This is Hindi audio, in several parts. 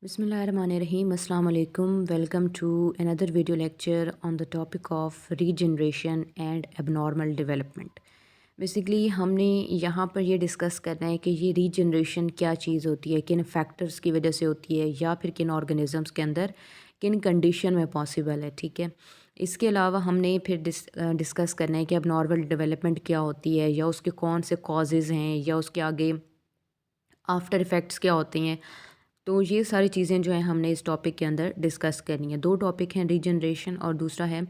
Bismillahirrahmanirrahim. Assalamu alaikum. Welcome to another video lecture on the topic of regeneration and abnormal development. Basically हमने यहाँ पर ये डिस्कस करना है कि ये रीजनरेशन क्या चीज़ होती है, किन फैक्टर्स की वजह से होती है या फिर किन ऑर्गेनिजम्स के अंदर किन कंडीशन में पॉसिबल है। ठीक है, इसके अलावा हमने फिर डिस्कस करना है कि अब नॉर्मल डेवलपमेंट क्या होती है या उसके कौन से कॉजेज़ हैं या उसके आगे आफ्टर इफ़ेक्ट्स क्या होते हैं। तो ये सारी चीज़ें जो हैं हमने इस टॉपिक के अंदर डिस्कस करनी है। दो टॉपिक हैं, रीजनरेशन और दूसरा है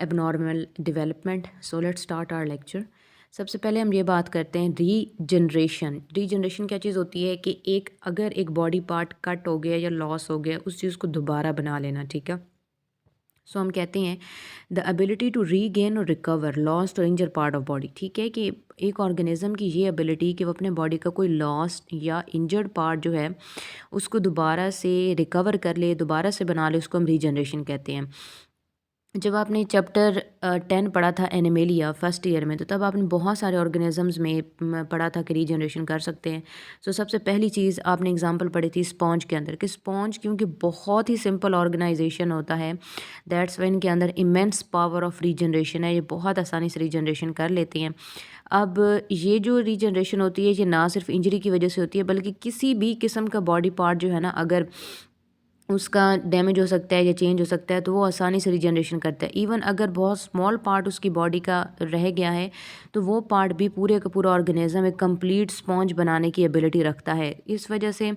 abnormal development. So let's start our lecture. सबसे पहले हम ये बात करते हैं रीजनरेशन। रीजनरेशन क्या चीज़ होती है कि अगर एक बॉडी पार्ट कट हो गया या लॉस हो गया, उस चीज़ को दोबारा बना लेना। ठीक है, सो हम कहते हैं द एबिलिटी टू रीगेन और रिकवर लॉस्ट और इंजर पार्ट ऑफ बॉडी। ठीक है, कि एक ऑर्गेनिज्म की ये एबिलिटी कि वो अपने बॉडी का कोई लॉस्ट या इंजर्ड पार्ट जो है उसको दोबारा से रिकवर कर ले, दोबारा से बना ले, उसको हम रीजनरेशन कहते हैं। जब आपने चैप्टर 10 पढ़ा था एनिमेलिया फर्स्ट ईयर में, तो तब आपने बहुत सारे ऑर्गेनिजम्स में पढ़ा था कि रीजनरेशन कर सकते हैं। सो सबसे पहली चीज़ आपने एग्जांपल पढ़ी थी स्पॉन्ज के अंदर, कि स्पॉन्ज क्योंकि बहुत ही सिंपल ऑर्गेनाइजेशन होता है, दैट्स व्हेन इनके अंदर इमेंस पावर ऑफ रीजनरेशन है, ये बहुत आसानी से रीजनरेशन कर लेते हैं। अब ये जो रीजनरेशन होती है ये ना सिर्फ इंजरी की वजह से होती है, बल्कि किसी भी किस्म का बॉडी पार्ट जो है ना, अगर उसका डैमेज हो सकता है या चेंज हो सकता है, तो वो आसानी से रीजनरेशन करता है। इवन अगर बहुत स्मॉल पार्ट उसकी बॉडी का रह गया है, तो वो पार्ट भी पूरे का पूरा ऑर्गेनिज्म एक कंप्लीट स्पॉन्ज बनाने की एबिलिटी रखता है। इस वजह से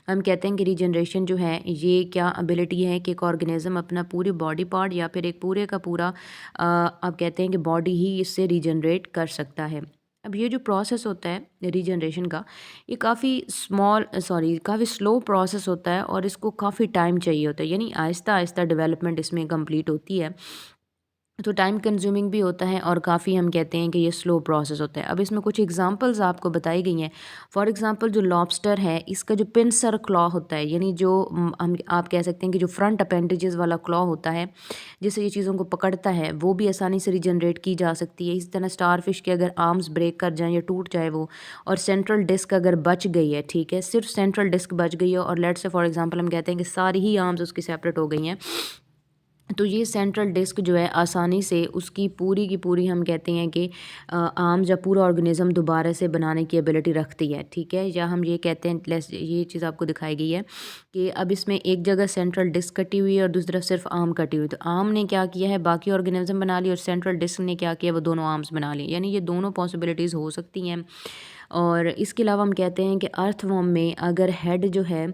हम कहते हैं कि रीजनरेशन जो है ये क्या एबिलिटी है कि एक ऑर्गेनिज्म अपना पूरे बॉडी पार्ट या फिर एक पूरे का पूरा आप कहते हैं कि बॉडी ही इससे रीजनरेट कर सकता है। अब ये जो प्रोसेस होता है रीजनरेशन का, ये काफ़ी स्लो प्रोसेस होता है और इसको काफ़ी टाइम चाहिए होता है, यानी आहिस्ता आहिस्ता डेवलपमेंट इसमें कंप्लीट होती है। तो टाइम कंज्यूमिंग भी होता है और काफ़ी हम कहते हैं कि ये स्लो प्रोसेस होता है। अब इसमें कुछ एग्जांपल्स आपको बताई गई हैं। फॉर एग्जांपल जो लॉबस्टर है, इसका जो पिंसर क्लॉ होता है, यानी जो हम आप कह सकते हैं कि जो फ्रंट अपेंडेजेस वाला क्लॉ होता है जिससे ये चीज़ों को पकड़ता है, वो भी आसानी से रिजनरेट की जा सकती है। इसी तरह स्टार फिश के अगर आर्म्स ब्रेक कर जाएँ या टूट जाए वो, और सेंट्रल डिस्क अगर बच गई है, ठीक है, सिर्फ सेंट्रल डिस्क बच गई है और लेट्स से फॉर एग्जांपल हम कहते हैं कि सारी ही आर्म्स उसकी सेपरेट हो गई हैं, तो ये सेंट्रल डिस्क जो है आसानी से उसकी पूरी की पूरी हम कहते हैं कि आर्म्स या पूरा ऑर्गेनिज्म दोबारा से बनाने की एबिलिटी रखती है। ठीक है, या हम ये कहते हैं ये चीज़ आपको दिखाई गई है कि अब इसमें एक जगह सेंट्रल डिस्क कटी हुई है और दूसरी तरफ सिर्फ आर्म कटी हुई, तो आर्म ने क्या किया है, बाकी ऑर्गेनिज्म बना ली, और सेंट्रल डिस्क ने क्या किया, वो दोनों आर्म्स बना ली। यानी ये दोनों पॉसिबिलिटीज़ हो सकती हैं। और इसके अलावा हम कहते हैं कि अर्थवॉर्म में अगर हेड जो है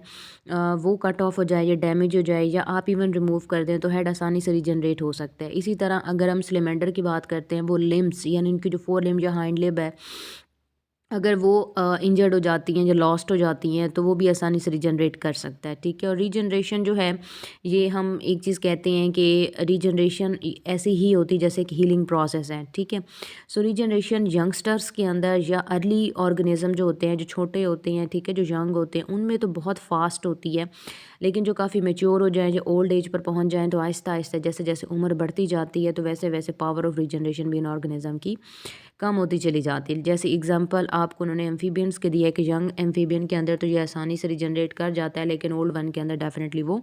वो कट ऑफ हो जाए या डैमेज हो जाए या आप इवन रिमूव कर दें, तो हेड आसानी से रीजनरेट हो सकता है। इसी तरह अगर हम सिलेंडर की बात करते हैं, वो लिम्स यानी उनकी जो फोर लिम्ब या हाइंड लिम्ब है, अगर वो इंजर्ड हो जाती हैं या लॉस्ट हो जाती हैं, तो वो भी आसानी से रीजनरेट कर सकता है। ठीक है, और रीजनरेशन जो है ये हम एक चीज़ कहते हैं कि रीजनरेशन ऐसी ही होती है जैसे कि हीलिंग प्रोसेस है। ठीक है, सो रीजनरेशन यंगस्टर्स के अंदर या अर्ली ऑर्गेनिज्म जो होते हैं, जो छोटे होते हैं, ठीक है, जो यंग होते हैं, उनमें तो बहुत फास्ट होती है। लेकिन जो काफ़ी मेच्योर हो जाएँ, जो ओल्ड एज पर पहुँच जाएँ, तो आहिस्ता आहिस्ता जैसे जैसे उम्र बढ़ती जाती है, तो वैसे वैसे पावर ऑफ रीजनरेशन भी इन ऑर्गेनिज्म की कम होती चली जाती है। जैसे एग्जांपल आपको उन्होंने एम्फीबियंस के दिया है कि यंग एम्फीबियन के अंदर तो ये आसानी से रीजनरेट कर जाता है, लेकिन ओल्ड वन के अंदर डेफिनेटली वो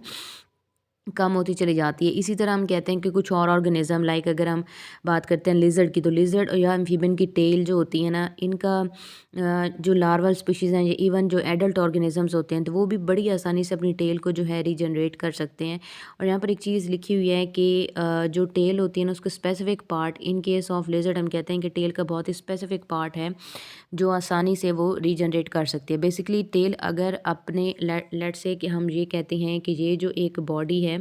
कम होती चली जाती है। इसी तरह हम कहते हैं कि कुछ और ऑर्गेनिज्म, लाइक अगर हम बात करते हैं लिजर्ड की, तो लिजर्ड या एम्फीबियन की टेल जो होती है ना, इनका जो लार्वल स्पीशीज़ हैं या इवन जो एडल्ट ऑर्गेनिजम्स होते हैं, तो वो भी बड़ी आसानी से अपनी टेल को जो है रीजनरेट कर सकते हैं। और यहाँ पर एक चीज़ लिखी हुई है कि जो टेल होती है ना, उसका specific part, in case of lizard हम कहते हैं कि टेल का बहुत ही स्पेसिफिक पार्ट है जो आसानी से वो रीजनरेट कर सकती है। बेसिकली टेल अगर अपने लेट्स से कि हम ये कहते हैं कि ये जो एक बॉडी है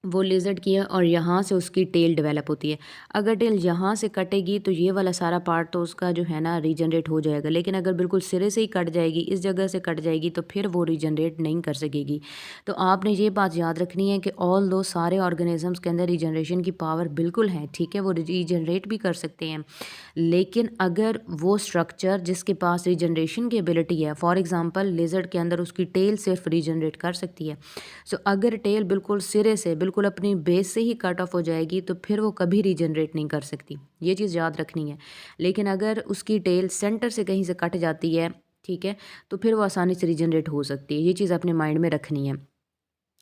वो लिज़र्ड की है और यहाँ से उसकी टेल डेवलप होती है। अगर टेल यहाँ से कटेगी तो ये वाला सारा पार्ट तो उसका जो है ना रीजनरेट हो जाएगा, लेकिन अगर बिल्कुल सिरे से ही कट जाएगी, इस जगह से कट जाएगी, तो फिर वो रीजनरेट नहीं कर सकेगी। तो आपने ये बात याद रखनी है कि ऑल दो सारे ऑर्गेनिजम्स के अंदर रीजनरेशन की पावर बिल्कुल है, ठीक है, वो रीजनरेट भी कर सकते हैं। लेकिन अगर वो स्ट्रक्चर जिसके पास रीजनरेशन की एबिलिटी है, फॉर एग्जाम्पल लिज़र्ड के अंदर उसकी टेल सिर्फ रीजनरेट कर सकती है, सो अगर टेल बिल्कुल सिरे से बिल्कुल अपनी बेस से ही कट ऑफ हो जाएगी, तो फिर वो कभी रीजनरेट नहीं कर सकती। ये चीज़ याद रखनी है। लेकिन अगर उसकी टेल सेंटर से कहीं से कट जाती है, ठीक है, तो फिर वो आसानी से रीजनरेट हो सकती है। ये चीज़ अपने माइंड में रखनी है।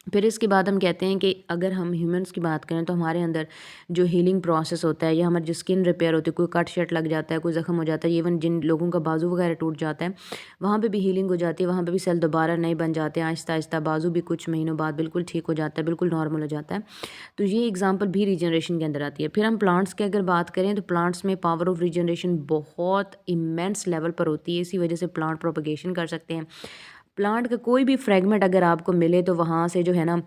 फिर इसके बाद हम कहते हैं कि अगर हम ह्यूमंस की बात करें तो हमारे अंदर जो हीलिंग प्रोसेस होता है या हमारी जो स्किन रिपेयर होती है, कोई कट शट लग जाता है, कोई ज़ख्म हो जाता है, इवन जिन लोगों का बाजू वगैरह टूट जाता है, वहाँ पे भी हीलिंग हो जाती है, वहाँ पे भी सेल दोबारा नए बन जाते हैं। आहिस्ता आहिस्ता बाजू भी कुछ महीनों बाद बिल्कुल ठीक हो जाता है, बिल्कुल नॉर्मल हो जाता है। तो ये एग्जाम्पल भी रीजनरेशन के अंदर आती है। फिर हम प्लांट्स की अगर बात करें तो प्लांट्स में पावर ऑफ रीजनरेशन बहुत इमेंस लेवल पर होती है। इसी वजह से प्लांट प्रोपगेशन कर सकते हैं। प्लांट का कोई भी फ्रेगमेंट अगर आपको मिले तो वहाँ से जो है ना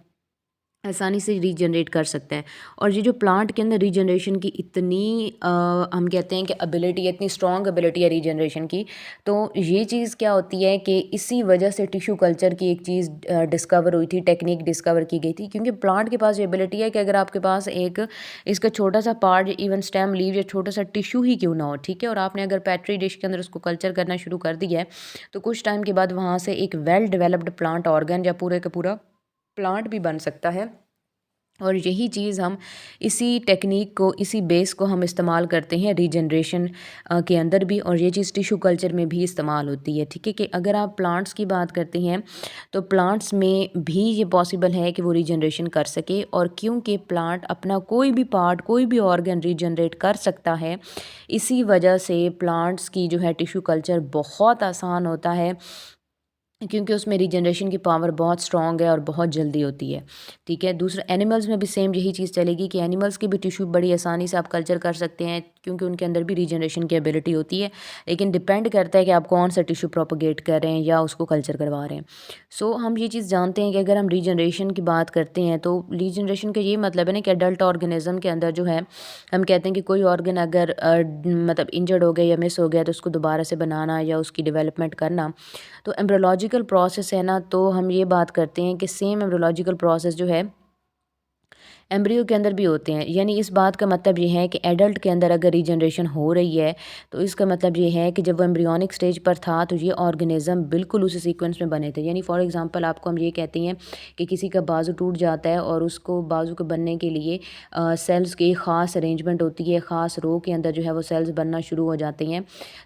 आसानी से रीजनरेट कर सकता है। और ये जो प्लांट के अंदर रीजनरेशन की इतनी हम कहते हैं कि एबिलिटी है, इतनी स्ट्रॉन्ग एबिलिटी है रीजनरेशन की, तो ये चीज़ क्या होती है कि इसी वजह से टिश्यू कल्चर की एक चीज़ डिस्कवर हुई थी, टेक्निक डिस्कवर की गई थी। क्योंकि प्लांट के पास ये एबिलिटी है कि अगर आपके पास एक इसका छोटा सा पार्ट, इवन स्टेम, लीव या छोटा सा टिश्यू ही क्यों ना हो, ठीक है, और आपने अगर पेट्री डिश के अंदर उसको कल्चर करना शुरू कर दिया है, तो कुछ टाइम के बाद वहाँ से एक वेल डेवलप्ड प्लांट ऑर्गन या पूरे का पूरा प्लांट भी बन सकता है। और यही चीज़ हम इसी टेक्निक को, इसी बेस को हम इस्तेमाल करते हैं रीजनरेशन के अंदर भी, और ये चीज़ टिश्यू कल्चर में भी इस्तेमाल होती है। ठीक है, कि अगर आप प्लांट्स की बात करते हैं तो प्लांट्स में भी ये पॉसिबल है कि वो रीजनरेशन कर सके। और क्योंकि प्लांट अपना कोई भी पार्ट, कोई भी ऑर्गन रीजनरेट कर सकता है, इसी वजह से प्लांट्स की जो है टिश्यू कल्चर बहुत आसान होता है, क्योंकि उसमें रीजनरेशन की पावर बहुत स्ट्रॉन्ग है और बहुत जल्दी होती है। ठीक है, दूसरा एनिमल्स में भी सेम यही चीज़ चलेगी कि एनिमल्स की भी टिश्यू बड़ी आसानी से आप कल्चर कर सकते हैं, क्योंकि उनके अंदर भी रीजनरेशन की एबिलिटी होती है। लेकिन डिपेंड करता है कि आप कौन सा टिश्यू प्रोपोगेट कर रहे हैं या उसको कल्चर करवा रहे हैं। सो हम ये चीज़ जानते हैं कि अगर हम रीजनरेशन की बात करते हैं तो रीजनरेशन का ये मतलब है ना कि एडल्ट ऑर्गेनिज्म के अंदर जो है, हम कहते हैं कि कोई ऑर्गन अगर मतलब इंजर्ड हो गया या मिस हो गया तो उसको दोबारा से बनाना या उसकी डेवलपमेंट करना, तो एम्ब्रियोलॉजिकल प्रोसेस है ना, तो हम ये बात करते हैं कि सेम एम्ब्रियोलॉजिकल प्रोसेस जो है एम्ब्रियो के अंदर भी होते हैं। यानी इस बात का मतलब ये है कि एडल्ट के अंदर अगर रीजनरेशन हो रही है तो इसका मतलब ये है कि जब वो एम्ब्रियोनिक स्टेज पर था तो ये ऑर्गेनिज्म बिल्कुल उसी सीक्वेंस में बने थे। यानी फॉर एग्जांपल आपको हम ये कहते हैं कि किसी का बाजू टूट जाता है और उसको बाजू के बनने के लिए सेल्स की ख़ास अरेंजमेंट होती है, ख़ास रो के अंदर जो है वो सेल्स बनना शुरू हो जाते हैं।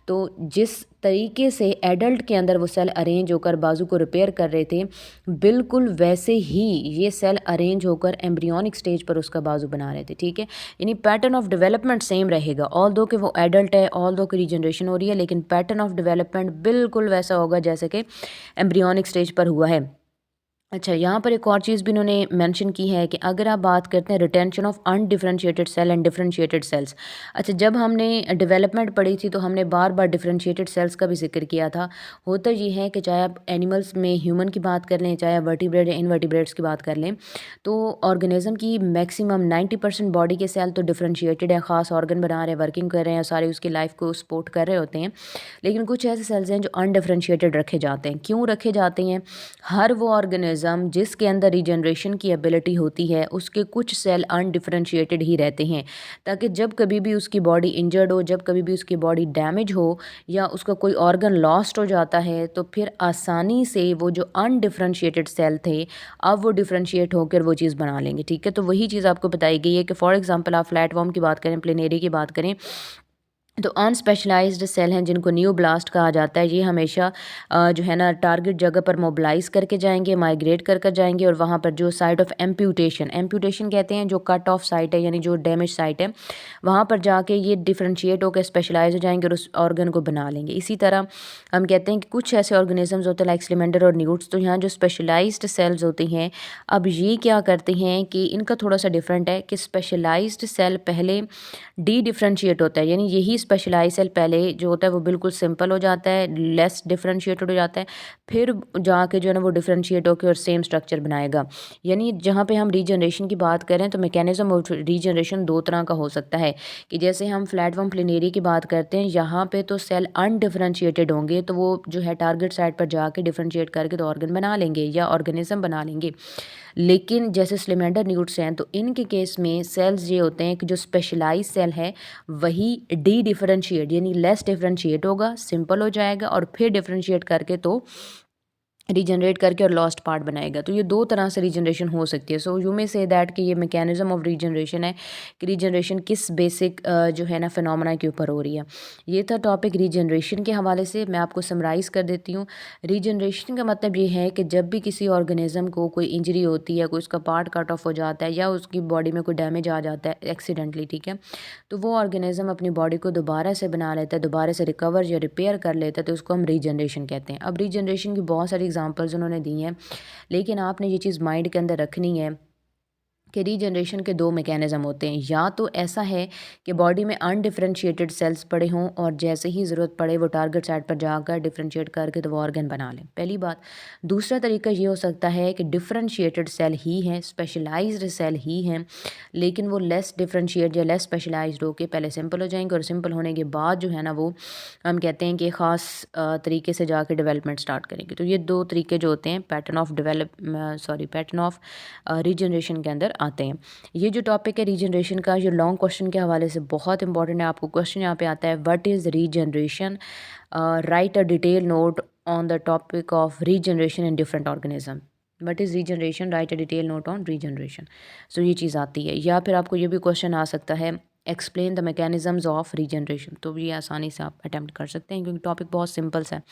तो जिस तरीके से एडल्ट के अंदर वो सेल अरेंज होकर बाजू को रिपेयर कर रहे थे, बिल्कुल वैसे ही ये सेल अरेंज होकर एम्ब्रियोनिक स्टेज पर उसका बाजू बना रहे थे। ठीक है, यानी पैटर्न ऑफ डेवलपमेंट सेम रहेगा, ऑल दो कि वो एडल्ट है, ऑल दो की रीजनरेशन हो रही है, लेकिन पैटर्न ऑफ डेवलपमेंट बिल्कुल वैसा होगा जैसे कि एम्ब्रियोनिक स्टेज पर हुआ है। अच्छा, यहाँ पर एक और चीज़ भी इन्होंने मेंशन की है कि अगर आप बात करते हैं retention of undifferentiated cell and differentiated cells. अच्छा, जब हमने डेवलपमेंट पढ़ी थी तो हमने बार बार डिफरेंशिएटेड सेल्स का भी जिक्र किया था। होता ये है कि चाहे आप एनिमल्स में ह्यूमन की बात कर लें, चाहे आप वर्टिब्रेट या इनवर्टिब्रेट्स की बात कर लें, तो ऑर्गेनिज्म की मैक्सिमम 90% बॉडी के सेल तो डिफरेंशिएटेड है, ख़ास ऑर्गन बना रहे हैं, वर्किंग कर रहे हैं, सारी उसकी लाइफ को सपोर्ट कर रहे होते हैं। लेकिन कुछ ऐसे सेल्स हैं जो अनडिफरेंशिएटेड रखे जाते हैं। क्यों रखे जाते हैं? हर वो ऑर्गेनिज्म जिसके अंदर रीजनरेशन की एबिलिटी होती है, उसके कुछ सेल अनडिफरेंशिएटेड ही रहते हैं, ताकि जब कभी भी उसकी बॉडी इंजर्ड हो, जब कभी भी उसकी बॉडी डैमेज हो या उसका कोई ऑर्गन लॉस्ट हो जाता है, तो फिर आसानी से वो जो अनडिफरेंशिएटेड सेल थे, अब वो डिफरेंशिएट होकर वो चीज़ बना लेंगे। ठीक है, तो वही चीज़ आपको बताई गई है कि फॉर एग्जांपल आप फ्लैटवर्म की बात करें, प्लेनेरी की बात करें, तो अनस्पेशलाइज्ड सेल हैं जिनको न्यूब्लास्ट कहा जाता है। ये हमेशा जो है ना टारगेट जगह पर मोबिलाइज करके जाएंगे, माइग्रेट कर कर जाएंगे, और वहाँ पर जो साइट ऑफ एम्प्यूटेशन, एम्प्यूटेशन कहते हैं जो कट ऑफ साइट है, यानी जो डैमेज साइट है, वहाँ पर जाके ये डिफ्रेंशिएट होकर स्पेशलाइज हो जाएंगे और उस ऑर्गन को बना लेंगे। इसी तरह हम कहते हैं कि कुछ ऐसे ऑर्गेनिजम्स होते हैं लाइक स्लेमेंडर और न्यूट्स, तो यहाँ जो स्पेशलाइज्ड सेल्स होते हैं, अब ये क्या करते हैं कि इनका थोड़ा सा डिफरेंट है कि स्पेशलाइज्ड सेल पहले डी डिफरेंशिएट होता है, यानी यही स्पेशलाइज सेल पहले जो होता है वो बिल्कुल सिंपल हो जाता है, लेस डिफरेंशिएटेड हो जाता है, फिर जाके जो है ना वो डिफरेंशिएट होकर और सेम स्ट्रक्चर बनाएगा। यानी जहाँ पे हम रीजनरेशन की बात करें तो मैकेनिज्म ऑफ रीजनरेशन दो तरह का हो सकता है, कि जैसे हम फ्लैटवर्म प्लेनेरी की बात करते हैं, यहाँ पे तो सेल अनडिफरेंशिएटेड होंगे, तो वो जो है टारगेट साइट पर जाके डिफरेंशिएट करके तो ऑर्गन बना लेंगे या ऑर्गेनिज्म बना लेंगे। लेकिन जैसे स्लेमेंडर न्यूट्स हैं, तो इनके केस में सेल्स ये होते हैं कि जो स्पेशलाइज सेल है वही डी डिफरेंशिएट यानी लेस डिफरेंशिएट होगा, सिंपल हो जाएगा, और फिर डिफरेंशिएट करके तो रीजनरेट करके और लॉस्ट पार्ट बनाएगा। तो ये दो तरह से रीजनरेशन हो सकती है। So you may say that कि ये मैकेनिज्म ऑफ रीजनरेशन है कि रीजनरेशन किस बेसिक जो है ना फिनोमेना के ऊपर हो रही है। ये था टॉपिक रीजनरेशन के हवाले से। मैं आपको समराइज़ कर देती हूँ। रीजनरेशन का मतलब ये है कि जब भी किसी ऑर्गेनिज्म को कोई इंजरी होती है, कोई उसका पार्ट कट ऑफ हो जाता है या उसकी बॉडी में कोई डैमेज आ जाता है एक्सीडेंटली, ठीक है, तो वो ऑर्गेनिज्म अपनी बॉडी को दोबारा से बना लेता है, दोबारा से रिकवर या रिपेयर कर लेता है, तो उसको हम रीजनरेशन कहते हैं। अब रीजनरेशन की बहुत सारी एग्जांपल्स उन्होंने दी हैं, लेकिन आपने ये चीज़ माइंड के अंदर रखनी है कि रीजनरेशन के दो मैकेनिज़्म होते हैं। या तो ऐसा है कि बॉडी में अनडिफरेंशिएटेड सेल्स पड़े हों और जैसे ही ज़रूरत पड़े वो टारगेट साइट पर जाकर डिफरेंशिएट करके तो वो ऑर्गन बना लें, पहली बात। दूसरा तरीका ये हो सकता है कि डिफरेंशिएटेड सेल ही हैं, स्पेशलाइज्ड सेल ही हैं, लेकिन वो लेस डिफरेंशिएट या लेस स्पेशलाइज्ड होकर पहले सिंपल हो जाएंगे और सिंपल होने के बाद जो है ना वो हम कहते हैं कि ख़ास तरीके से जाकर डेवलपमेंट स्टार्ट करेंगे। तो ये दो तरीके जो होते हैं पैटर्न ऑफ रीजनरेशन के अंदर आते हैं। ये जो टॉपिक है रीजनरेशन का, ये लॉन्ग क्वेश्चन के हवाले से बहुत इंपॉर्टेंट है। आपको क्वेश्चन यहाँ पे आता है, what is regeneration, write a detail note on the topic of regeneration in different organism. What is regeneration, write a detail note on regeneration. So ये चीज़ आती है। या फिर आपको ये भी क्वेश्चन आ सकता है, explain the mechanisms of regeneration. तो ये आसानी से आप अटैम्प्ट कर सकते हैं क्योंकि टॉपिक बहुत सिंपल सा है।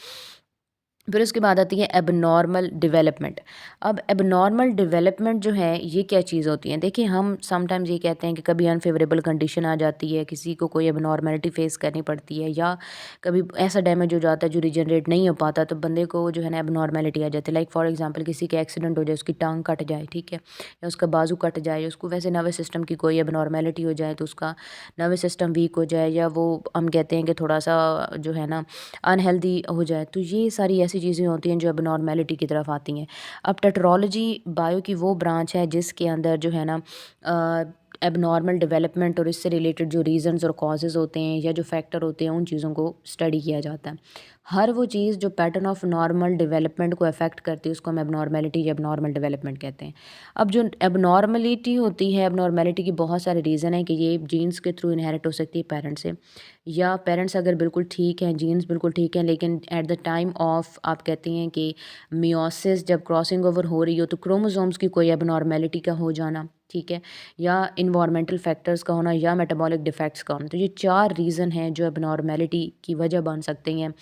फिर उसके बाद आती है एबनॉर्मल डेवलपमेंट। अब एबनॉर्मल डेवलपमेंट जो है ये क्या चीज़ होती है? देखिए, हम समटाइम्स ये कहते हैं कि कभी अनफेवरेबल कंडीशन आ जाती है, किसी को कोई एबनॉर्मलिटी फेस करनी पड़ती है, या कभी ऐसा डैमेज हो जाता है जो रीजनरेट नहीं हो पाता, तो बंदे को जो है ना एबनॉर्मलिटी आ जाती है। लाइक फॉर एग्जांपल किसी का एक्सीडेंट हो जाए, उसकी टांग कट जाए, ठीक है, या उसका बाजू कट जाए, या उसको वैसे नर्वस सिस्टम की कोई एबनॉर्मलिटी हो जाए तो उसका नर्वस सिस्टम वीक हो जाए, या वो हम कहते हैं कि थोड़ा सा जो है ना अनहेल्दी हो जाए, तो ये सारी ऐसी चीज़ें होती हैं जो एबनॉर्मेलिटी की तरफ आती हैं। अब टेट्रोलॉजी बायो की वो ब्रांच है जिसके अंदर जो है ना एबनॉर्मल डेवलपमेंट और इससे रिलेटेड जो रीज़न्स और कॉजेज़ होते हैं या जो फैक्टर होते हैं उन चीज़ों को स्टडी किया जाता है। हर वो चीज़ जो पैटर्न ऑफ नॉर्मल डेवलपमेंट को अफेक्ट करती है उसको हम एबनॉर्मेलिटी या एबनॉर्मल डेवलपमेंट कहते हैं। अब जो एबनॉर्मलिटी होती है, एबनॉर्मेलिटी की बहुत सारे रीज़न हैं कि ये जीन्स के थ्रू इनहेरिट हो सकती है पेरेंट्स से, या पेरेंट्स अगर बिल्कुल ठीक हैं, जीन्स बिल्कुल ठीक हैं, लेकिन एट द टाइम ऑफ आप कहती हैं कि मियोसिस जब क्रॉसिंग ओवर हो रही हो तो क्रोमोसोम्स की कोई एबनॉर्मेलिटी का हो जाना, ठीक है, या इन्वायरमेंटल फैक्टर्स का होना, या मेटाबॉलिक डिफेक्ट्स का होना। तो ये 4 रीज़न हैं जो एबनॉर्मेलिटी की वजह बन सकती हैं।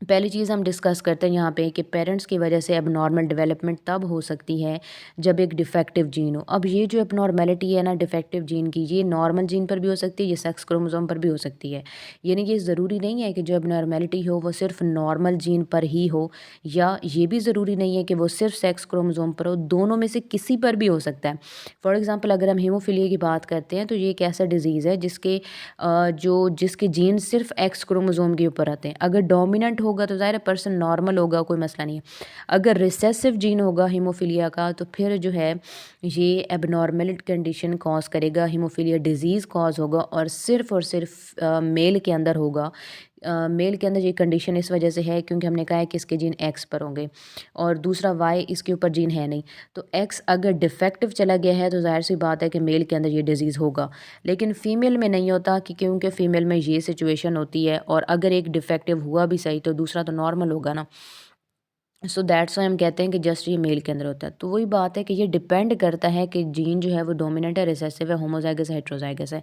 पहली चीज़ हम डिस्कस करते हैं यहाँ पे कि पेरेंट्स की वजह से एबनॉर्मल डेवलपमेंट तब हो सकती है जब एक डिफेक्टिव जीन हो। अब ये जो एबनॉर्मेलिटी है ना डिफेक्टिव जीन की, ये नॉर्मल जीन पर भी हो सकती है, ये सेक्स क्रोमोसोम पर भी हो सकती है। यानी कि ज़रूरी नहीं है कि जो एबनॉर्मेलिटी हो वो सिर्फ नॉर्मल जीन पर ही हो, या ये भी ज़रूरी नहीं है कि वो सिर्फ सेक्स क्रोमोसोम पर हो, दोनों में से किसी पर भी हो सकता है। फॉर एग्ज़ाम्पल अगर हम हीमोफीलिया की बात करते हैं तो ये एक ऐसा डिज़ीज़ है जिसके जीन सिर्फ एक्स क्रोमोसोम के ऊपर आते हैं। अगर डोमिनेंट होगा तो ज़ाहिर है पर्सन नॉर्मल होगा, कोई मसला नहीं है। अगर रिसेसिव जीन होगा हीमोफीलिया का तो फिर जो है ये एबनॉर्मल कंडीशन कॉज करेगा, हीमोफीलिया डिजीज़ कॉज होगा, और सिर्फ मेल के अंदर होगा। मेल के अंदर ये कंडीशन इस वजह से है क्योंकि हमने कहा है कि इसके जीन एक्स पर होंगे और दूसरा वाई इसके ऊपर जीन है नहीं। तो एक्स अगर डिफेक्टिव चला गया है तो ज़ाहिर सी बात है कि मेल के अंदर ये डिज़ीज़ होगा, लेकिन फ़ीमेल में नहीं होता कि क्योंकि फ़ीमेल में ये सिचुएशन होती है, और अगर एक डिफेक्टिव हुआ भी सही तो दूसरा तो नॉर्मल होगा ना। सो दैट्स वाई हम कहते हैं कि जस्ट ये मेल के अंदर होता है। तो वही बात है कि ये डिपेंड करता है कि जीन जो है वो डोमिनेंट है, रिसेसिव है, होमोजाइगस है, हेट्रोजाइगस है,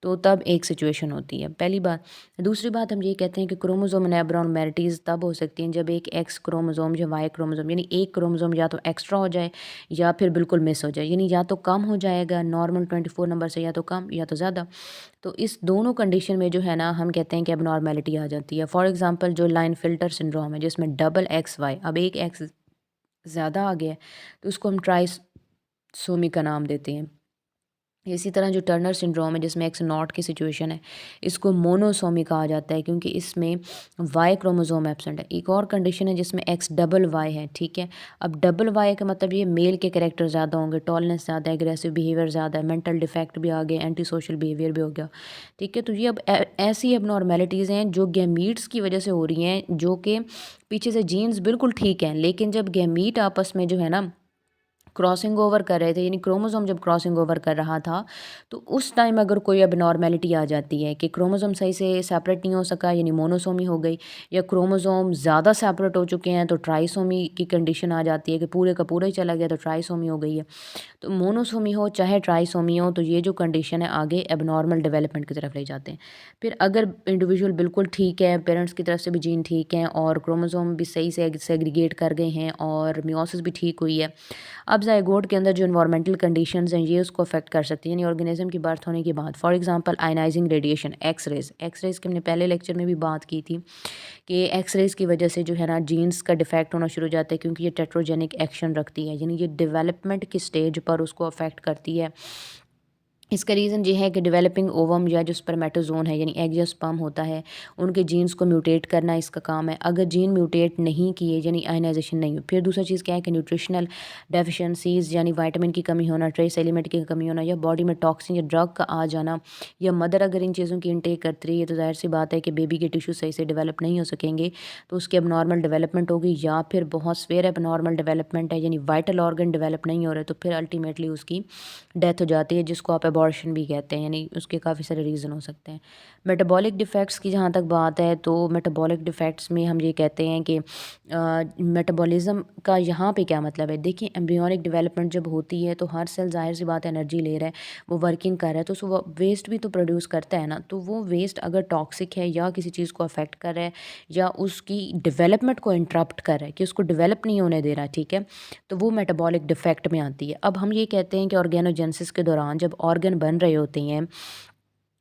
तो तब एक सिचुएशन होती है, पहली बात। दूसरी बात हम ये कहते हैं कि क्रोमोसोम एबनॉर्मेलिटीज़ तब हो सकती हैं जब एक एक्स क्रोमोसोम या वाई क्रोमोसोम यानी एक क्रोमोसोम या तो एक्स्ट्रा हो जाए या फिर बिल्कुल मिस हो जाए, यानी या तो कम हो जाएगा नॉर्मल 24 नंबर से, या तो कम या तो ज़्यादा। तो इस दोनों कंडीशन में जो है ना हम कहते हैं कि एबनॉर्मेलिटी आ जाती है। फॉर एग्जांपल जो लाइन फिल्टर सिंड्रोम है जिसमें डबल एक्स वाई, अब एक एक्स ज़्यादा आ गया है तो उसको हम ट्राइसोमी का नाम देते हैं। इसी तरह जो टर्नर सिंड्रोम है जिसमें एक्स नॉट की सिचुएशन है, इसको मोनोसोमी कहा जाता है क्योंकि इसमें वाई क्रोमोसोम एब्सेंट है। एक और कंडीशन है जिसमें एक्स डबल वाई है, ठीक है। अब डबल वाई का मतलब ये मेल के कैरेक्टर ज़्यादा होंगे, टॉलनेस ज़्यादा है, एग्रेसिव बिहेवियर ज़्यादा है, मेंटल डिफेक्ट भी आ गए, एंटी सोशल बिहेवियर भी हो गया, ठीक है। तो ये अब ऐसी एबनॉर्मेलिटीज़ हैं जो गैमीट्स की वजह से हो रही हैं, जो कि पीछे से जीन्स बिल्कुल ठीक हैं, लेकिन जब गैमीट आपस में जो है ना क्रॉसिंग ओवर कर रहे थे, यानी क्रोमोसोम जब क्रॉसिंग ओवर कर रहा था तो उस टाइम अगर कोई एबनॉर्मेलिटी आ जाती है कि क्रोमोसोम सही से सेपरेट नहीं हो सका, यानी मोनोसोमी हो गई, या क्रोमोसोम ज़्यादा सेपरेट हो चुके हैं तो ट्राइसोमी की कंडीशन आ जाती है कि पूरे का पूरा ही चला गया तो ट्राइसोमी हो गई है। तो मोनोसोमी हो चाहे ट्राइसोमी हो, तो ये जो कंडीशन है आगे एबनॉर्मल डेवलपमेंट की तरफ ले जाते हैं। फिर अगर इंडिविजुअल बिल्कुल ठीक है, पेरेंट्स की तरफ से भी जीन ठीक हैं और क्रोमोसोम भी सही से सेग्रीगेट कर गए हैं और मियोसिस भी ठीक हुई है, अब ज़ायगोट के अंदर जो इन्वायरमेंटल कंडीशंस हैं ये उसको अफेक्ट कर सकती हैं, यानी ऑर्गेनिज्म की बर्थ होने के बाद। For example ionising radiation, X rays की हमने पहले लेक्चर में भी बात की थी कि एक्स रेज़ की वजह से जो है ना जीन्स का डिफेक्ट होना शुरू हो जाता है, क्योंकि ये टेट्रोजेनिक एक्शन रखती है, यानी ये डेवलपमेंट की स्टेज पर उसको अफेक्ट करती है। इसका रीज़न ये है कि डेवलपिंग ओवम या जो स्पर्मेटोजोन है, यानी एग या स्पर्म होता है, उनके जीन्स को म्यूटेट करना इसका काम है। अगर जीन म्यूटेट नहीं किए, यानी आयनाइजेशन नहीं हो। फिर दूसरा चीज़ क्या है कि न्यूट्रिशनल डेफिशिएंसीज़, यानी विटामिन की कमी होना, ट्रेस एलिमेंट की कमी होना, या बॉडी में टॉक्सिन या ड्रग का आ जाना, या मदर अगर इन चीज़ों की इनटेक करती रही है तो जाहिर सी बात है कि बेबी के टिश्यू सही से डेवलप नहीं हो सकेंगे, तो उसकी अबनॉर्मल डेवलपमेंट होगी, या फिर बहुत स्वेयर अबनॉर्मल डेवलपमेंट है, यानी वाइटल ऑर्गन डेवलप नहीं हो रहे, तो फिर अल्टीमेटली उसकी डेथ हो जाती है, जिसको आप अबॉर्शन भी कहते हैं, यानी उसके काफ़ी सारे रीज़न हो सकते हैं। मेटाबॉलिक डिफ़ेक्ट्स की जहाँ तक बात है, तो मेटाबॉलिक डिफ़ेक्ट्स में हम ये कहते हैं कि मेटाबॉलिज़्म का यहाँ पे क्या मतलब है। देखिए, एम्ब्रियोनिक डेवलपमेंट जब होती है तो हर सेल ज़ाहिर सी बात है एनर्जी ले रहा है, वो वर्किंग कर रहा है, तो वो वेस्ट भी तो प्रोड्यूस करता है ना। तो वो वेस्ट अगर टॉक्सिक है या किसी चीज़ को अफेक्ट कर रहा है या उसकी डेवलपमेंट को इंटरप्ट कर रहा है कि उसको डेवलप नहीं होने दे रहा, ठीक है, तो वो मेटाबॉलिक डिफेक्ट में आती है। अब हम ये कहते हैं कि ऑर्गेनोजेनेसिस के दौरान जब ऑर्गन बन रहे होते हैं,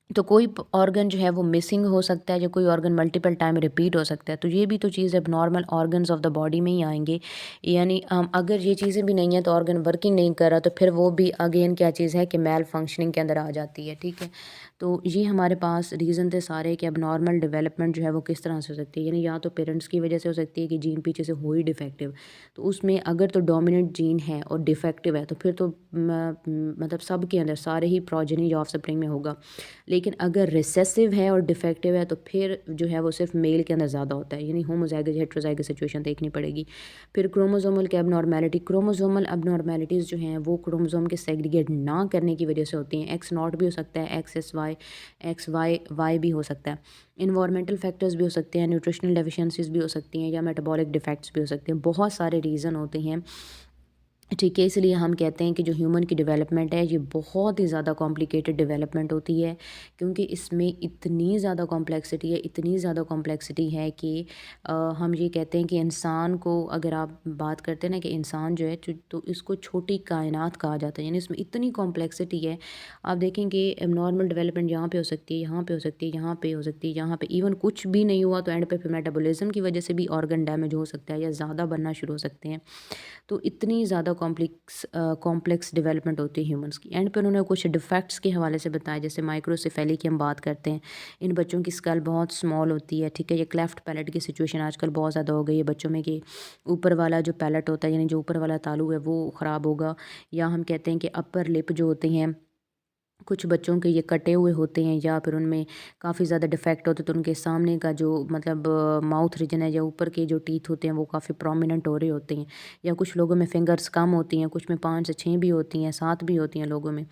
तो कोई ऑर्गन जो है वो मिसिंग हो सकता है, या कोई ऑर्गन मल्टीपल टाइम रिपीट हो सकता है, तो ये भी तो चीज़ अब normal organs of the body में ही आएंगे। यानी अगर ये चीज़ें भी नहीं है तो ऑर्गन वर्किंग नहीं कर रहा, तो फिर वो भी अगेन क्या चीज़ है कि मेल फंक्शनिंग के अंदर आ जाती है, ठीक है। तो ये हमारे पास रीज़न थे सारे कि अब नॉर्मल डेवलपमेंट जो है वो किस तरह से हो सकती है, यानी या तो पेरेंट्स की वजह से हो सकती है कि जीन पीछे से हो ही डिफेक्टिव, तो उसमें अगर तो डोमिनेंट जीन है और डिफेक्टिव है तो फिर तो मतलब सब के अंदर सारे ही प्रोजेनी या ऑफस्प्रिंग में होगा। लेकिन अगर रिसेसिव है और डिफेक्टिव है तो फिर जो है वो सिर्फ मेल के अंदर ज़्यादा होता है, यानी होमोजाइगस हेट्रोजाइगस सिचुएशन देखनी पड़ेगी। फिर क्रोमोसोमल की एबनॉर्मेलिटी, क्रोमोसोमल एबनॉर्मेलिटीज़ जो हैं वो क्रोमोसोम के सेग्रीगेट ना करने की वजह से होती हैं। एक्स नॉट भी हो सकता है, X S Y, X Y Y भी हो सकता है। इन्वायरमेंटल फैक्टर्स भी हो सकते हैं, न्यूट्रिशनल डेफिशिएंसीज भी हो सकती हैं, या मेटाबॉलिक डिफेक्ट्स भी हो सकते हैं। बहुत सारे रीज़न होते हैं, ठीक है। इसलिए हम कहते हैं कि जो ह्यूमन की डेवलपमेंट है ये बहुत ही ज़्यादा कॉम्प्लिकेटेड डेवलपमेंट होती है, क्योंकि इसमें इतनी ज़्यादा कॉम्प्लेक्सिटी है, इतनी ज़्यादा कॉम्प्लेक्सिटी है कि हम ये कहते हैं कि इंसान को अगर आप बात करते हैं ना कि इंसान जो है तो इसको छोटी कायनात कहा जाता है, यानी इसमें इतनी कॉम्प्लेक्सिटी है। आप देखें कि नॉर्मल डेवलपमेंट यहाँ पे हो सकती है, यहाँ पे हो सकती है, यहाँ पे हो सकती है, यहाँ पे इवन कुछ भी नहीं हुआ तो एंड पे फिर मेटाबॉलिज्म की वजह से भी ऑर्गन डैमेज हो सकता है या ज़्यादा बनना शुरू हो सकते हैं। तो इतनी ज़्यादा कॉम्प्लेक्स डेवलपमेंट होती है ह्यूमंस की। एंड पे उन्होंने कुछ डिफेक्ट्स के हवाले से बताया, जैसे माइक्रोसेफेली की हम बात करते हैं, इन बच्चों की स्कल बहुत स्मॉल होती है, ठीक है। ये क्लेफ्ट पैलेट की सिचुएशन आजकल बहुत ज़्यादा हो गई है बच्चों में कि ऊपर वाला जो पैलेट होता है, यानी जो ऊपर वाला तालू है वो ख़राब होगा, या हम कहते हैं कि अपर लिप जो होते हैं कुछ बच्चों के ये कटे हुए होते हैं, या फिर उनमें काफ़ी ज़्यादा डिफेक्ट होते हैं, तो उनके सामने का जो मतलब माउथ रीजन है या ऊपर के जो टीथ होते हैं वो काफ़ी प्रोमिनेंट हो रहे होते हैं, या कुछ लोगों में फिंगर्स कम होती हैं, कुछ में 5 से 6 भी होती हैं, 7 भी होती हैं लोगों में।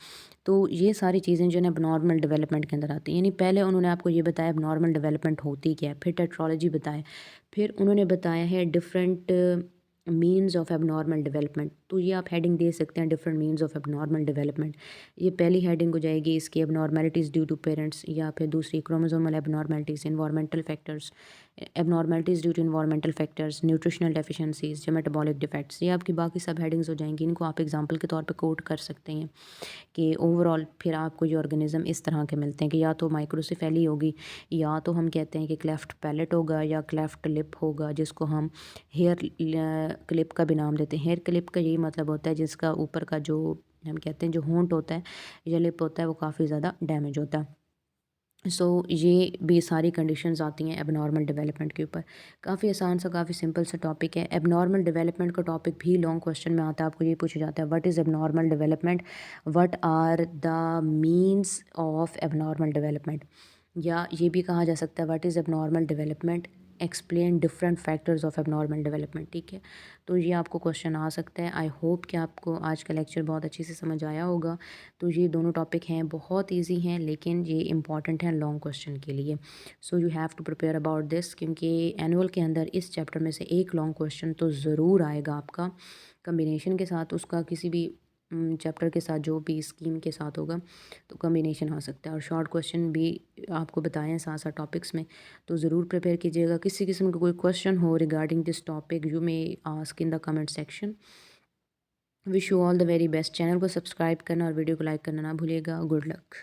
तो ये सारी चीज़ें जो है नॉर्मल डेवलपमेंट के अंदर आती हैं। यानी पहले उन्होंने आपको ये बताया नॉर्मल डेवलपमेंट होती क्या है, फिर टेट्रोलॉजी बताया, फिर उन्होंने बताया है different means of abnormal development. तो ये आप हेडिंग दे सकते हैं, different means of abnormal development. ये पहली हेडिंग हो जाएगी इसकी, एबनॉर्मेलिटीज़ ड्यू टू पेरेंट्स, या फिर दूसरी chromosomal abnormalities, environmental factors, abnormalities due to environmental factors, nutritional deficiencies, या मेटाबॉलिक डिफेक्ट्स। ये आपकी बाकी सब हेडिंग्स हो जाएंगी, इनको आप एग्जांपल के तौर पे कोट कर सकते हैं कि ओवरऑल फिर आपको ये ऑर्गेनिज्म इस तरह के मिलते हैं कि या तो माइक्रोसेफेली होगी, या तो हम कहते हैं कि क्लेफ्ट पैलेट होगा, या क्लेफ्ट लिप होगा, जिसको हम हेयर क्लिप का भी नाम देते हैं। हेयर क्लिप का यही मतलब होता है जिसका ऊपर का जो हम कहते हैं जो होंठ होता है या लिप होता है वो काफ़ी ज़्यादा डैमेज होता है। सो ये भी सारी कंडीशंस आती हैं एबनॉर्मल डेवलपमेंट के ऊपर। काफ़ी आसान सा, काफ़ी सिंपल सा टॉपिक है। एबनॉर्मल डेवलपमेंट का टॉपिक भी लॉन्ग क्वेश्चन में आता है, आपको ये पूछा जाता है what is abnormal development, what are the means of abnormal development, या ये भी कहा जा सकता है what is abnormal development explain different factors of abnormal development. ठीक है, तो ये आपको क्वेश्चन आ सकता है। आई होप कि आपको आज का लेक्चर बहुत अच्छे से समझ आया होगा। तो ये दोनों टॉपिक हैं, बहुत ईजी हैं, लेकिन ये इंपॉर्टेंट हैं लॉन्ग क्वेश्चन के लिए। So you have to prepare about this, क्योंकि एनुअल के अंदर इस चैप्टर में से एक लॉन्ग क्वेश्चन तो ज़रूर आएगा आपका कम्बिनेशन के साथ। उसका किसी भी चैप्टर के साथ, जो भी स्कीम के साथ होगा, तो कम्बिनेशन आ सकता है। और शॉर्ट क्वेश्चन भी आपको बताए हैं साथ साथ टॉपिक्स में, तो ज़रूर प्रिपेयर कीजिएगा। किसी किस्म का कोई क्वेश्चन हो regarding this topic, you may ask in the comment section. Wish you all the very best. Channel को सब्सक्राइब करना और वीडियो को लाइक करना ना भूलिएगा। Good luck.